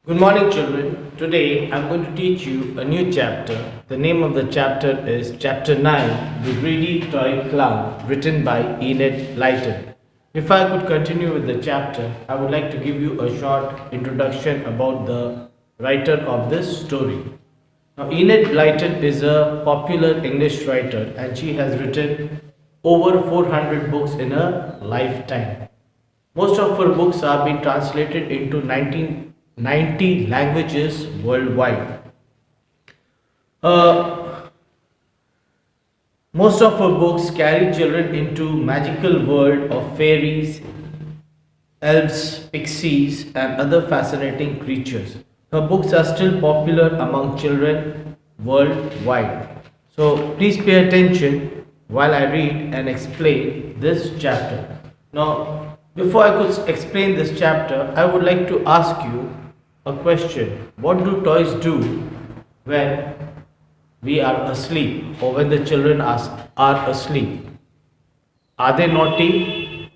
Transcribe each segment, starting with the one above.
Good morning, children. Today I'm going to teach you a new chapter. The name of the chapter is Chapter 9, The Greedy Toy Clown, written by Enid Blyton. If I could continue with the chapter, I would like to give you a short introduction about the writer of this story. Now, Enid Blyton is a popular English writer and she has written over 400 books in her lifetime. Most of her books have been translated into 1990 languages worldwide. Uh, Most of her books carry children into magical world of fairies, elves, pixies, and other fascinating creatures. Her books are still popular among children worldwide. So please pay attention while I read and explain this chapter. Now, before I could explain this chapter, I would like to ask you a question. What do toys do when we are asleep or when the children are asleep? Are they naughty?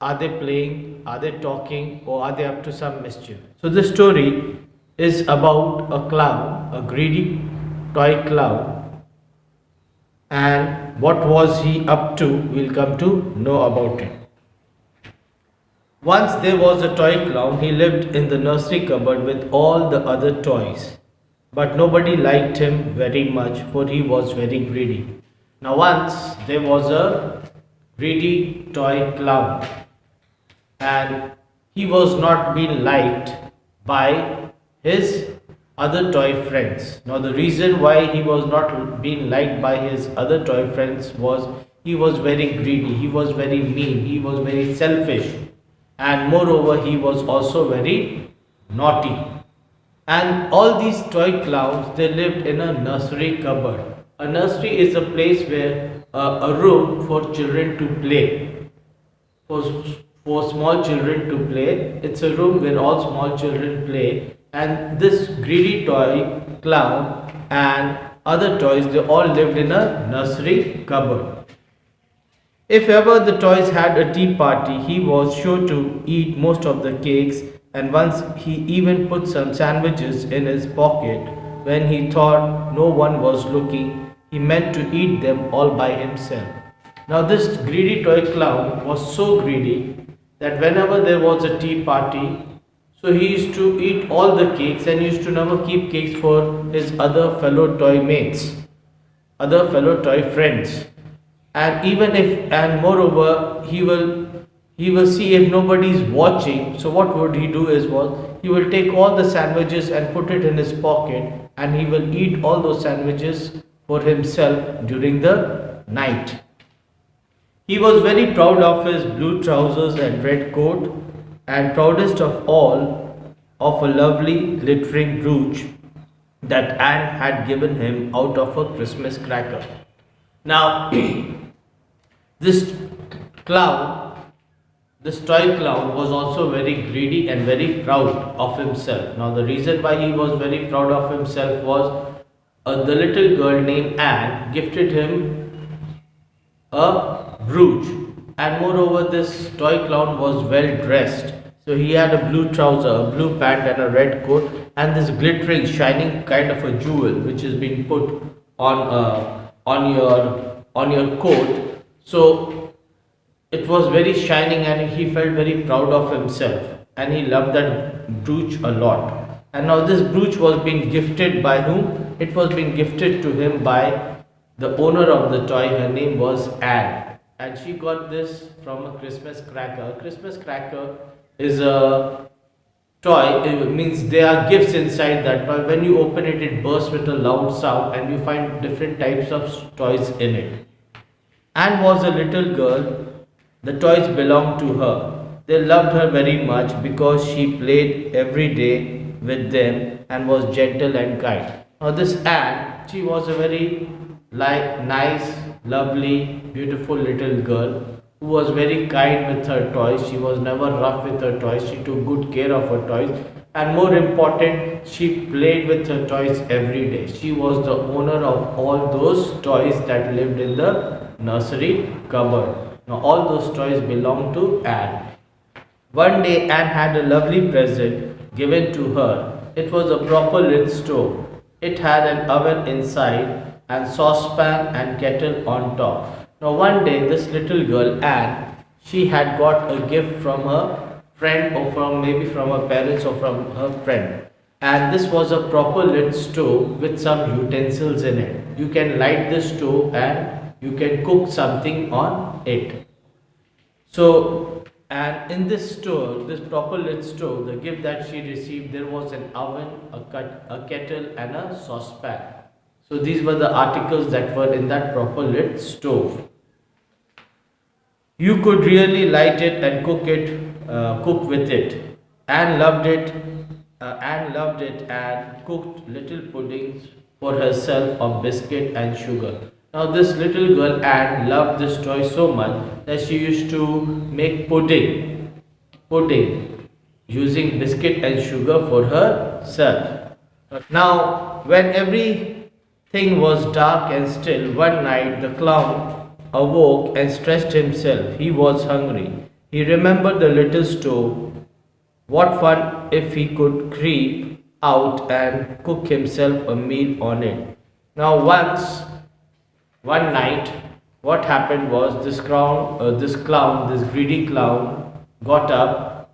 Are they playing? Are they talking? Or are they up to some mischief? So, this story is about a clown, a greedy toy clown, and what was he up to? We'll come to know about it. Once there was a toy clown. He lived in the nursery cupboard with all the other toys. But nobody liked him very much, for he was very greedy. Now, once there was a greedy toy clown, and he was not being liked by his other toy friends. Now, the reason why he was not being liked by his other toy friends was he was very greedy, he was very mean, he was very selfish, and moreover, he was also very naughty. And all these toy clowns, they lived in a nursery cupboard. A nursery is a place where a room for children to play, for, for small children to play. It's a room where all small children play, and this greedy toy clown and other toys, they all lived in a nursery cupboard. If ever the toys had a tea party, he was sure to eat most of the cakes, and once he even put some sandwiches in his pocket when he thought no one was looking. He meant to eat them all by himself. Now, this greedy toy clown was so greedy that whenever there was a tea party, so he used to eat all the cakes and used to never keep cakes for his other fellow toy mates, other fellow toy friends. And even if, and moreover, he will see if nobody is watching. So what would he do is, was he will take all the sandwiches and put it in his pocket, and he will eat all those sandwiches for himself during the night. He was very proud of his blue trousers and red coat, and proudest of all of a lovely glittering brooch that Anne had given him out of a Christmas cracker. Now, this clown, this toy clown was also very greedy and very proud of himself. Now, the reason why he was very proud of himself was the little girl named Anne gifted him a brooch, and moreover, this toy clown was well dressed. So he had a blue trouser, a blue pant, and a red coat, and this glittering, shining kind of a jewel which is being put on your coat. So it was very shining, and he felt very proud of himself, and he loved that brooch a lot. And now this brooch was being gifted by whom? It was being gifted to him by the owner of the toy. Her name was Anne, and she got this from a Christmas cracker. A Christmas cracker is a toy. It means there are gifts inside that toy. When you open it, it bursts with a loud sound, and you find different types of toys in it. Anne was a little girl. The toys belonged to her. They loved her very much because she played every day with them and was gentle and kind. Now, this Anne, she was a very nice, lovely, beautiful little girl who was very kind with her toys. She was never rough with her toys. She took good care of her toys. And more important, she played with her toys every day. She was the owner of all those toys that lived in the nursery cupboard. Now, all those toys belonged to Anne. One day Anne had a lovely present given to her. It was a proper lit stove. It had an oven inside and saucepan and kettle on top. Now one day this little girl Anne, she had got a gift from her friend or from maybe from her parents or from her friend. And this was a proper lit stove with some utensils in it. You can light the stove and you can cook something on it. So, and in this stove, this proper lit stove, the gift that she received, there was an oven, a kettle, and a saucepan. So, these were the articles that were in that proper lit stove. You could really light it and cook with it. Anne loved it. Anne loved it and cooked little puddings for herself of biscuit and sugar. Now this little girl Anne loved this toy so much that she used to make pudding using biscuit and sugar for herself. Now when everything was dark and still, one night the clown awoke and stretched himself. He was hungry. He remembered the little stove. What fun if he could creep out and cook himself a meal on it. Now one night, what happened was this greedy clown got up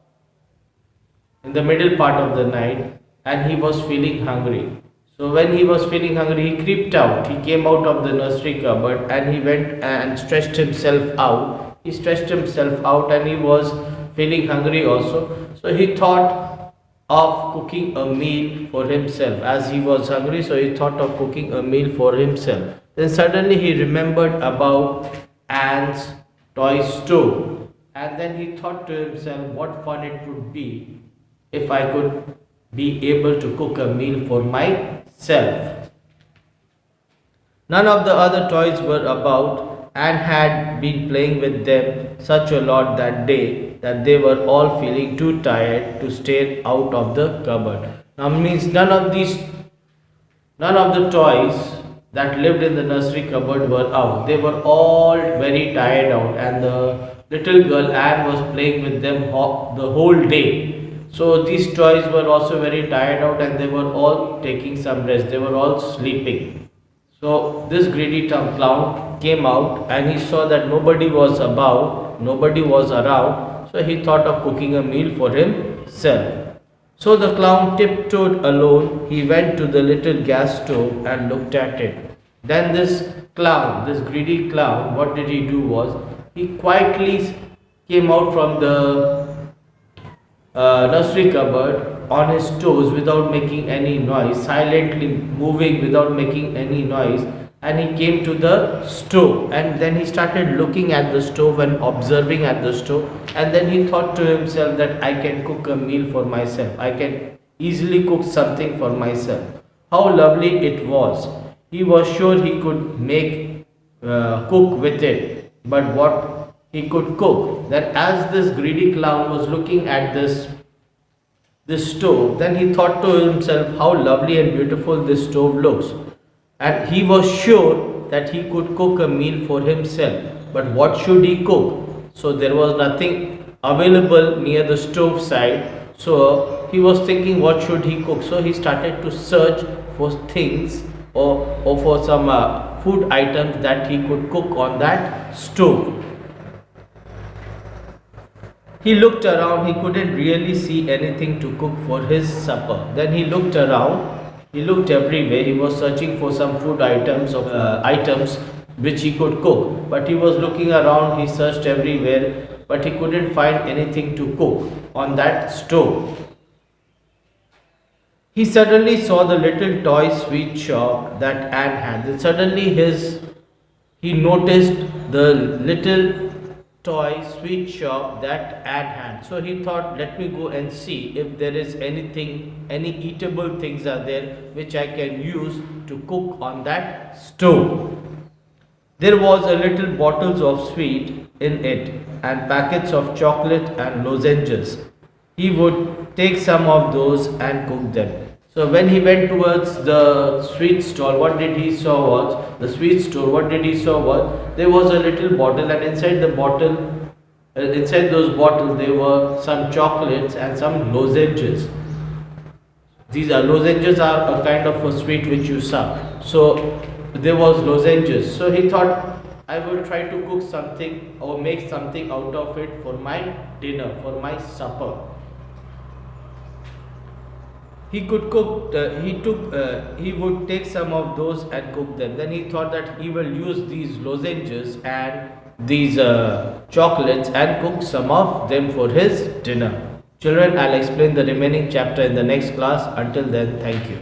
in the middle part of the night and he was feeling hungry. So when he was feeling hungry, he creeped out. He came out of the nursery cupboard and he went and stretched himself out. He stretched himself out and he was feeling hungry also. So he thought of cooking a meal for himself. As he was hungry, so he thought of cooking a meal for himself. Then suddenly he remembered about Anne's toy stove. And then he thought to himself what fun it would be if I could be able to cook a meal for myself. None of the other toys were about. Anne had been playing with them such a lot that day that they were all feeling too tired to stay out of the cupboard. Now means none of the toys that lived in the nursery cupboard were out. They were all very tired out and the little girl Anne was playing with them the whole day. So these toys were also very tired out and they were all taking some rest. They were all sleeping. So this greedy clown came out and he saw that nobody was around. So he thought of cooking a meal for himself. So the clown tiptoed alone. He went to the little gas stove and looked at it. Then this greedy clown, what did he do was, he quietly came out from the nursery cupboard on his toes without making any noise, silently moving without making any noise, and he came to the stove and then he started looking at the stove and observing at the stove, and then he thought to himself that I can cook a meal for myself. I can easily cook something for myself. How lovely it was. He was sure he could cook with it, but what he could cook. That as this greedy clown was looking at this stove, then he thought to himself how lovely and beautiful this stove looks. And he was sure that he could cook a meal for himself. But what should he cook? So there was nothing available near the stove side. So he was thinking what should he cook. So he started to search for things or for some food items that he could cook on that stove. He looked around, he couldn't really see anything to cook for his supper. Then he looked around, he looked everywhere, he was searching for some food items which he could cook. But he was looking around, he searched everywhere, but he couldn't find anything to cook on that stove. He suddenly saw the little toy sweet shop that Anne had. Then suddenly he noticed the little toy sweet shop that Anne had. So he thought, let me go and see if there is any eatable things are there which I can use to cook on that stove. There was a little bottles of sweet in it and packets of chocolate and lozenges. He would take some of those and cook them. So when he went towards the sweet stall, what did he saw was, there was a little bottle, and inside the bottle Inside those bottles there were some chocolates and some lozenges. These are lozenges are a kind of a sweet which you suck. So there was lozenges. So he thought, I will try to cook something or make something out of it for my dinner, for my supper. He could cook. He would take some of those and cook them. Then he thought that he will use these lozenges and these chocolates and cook some of them for his dinner. Children, I'll explain the remaining chapter in the next class. Until then, thank you.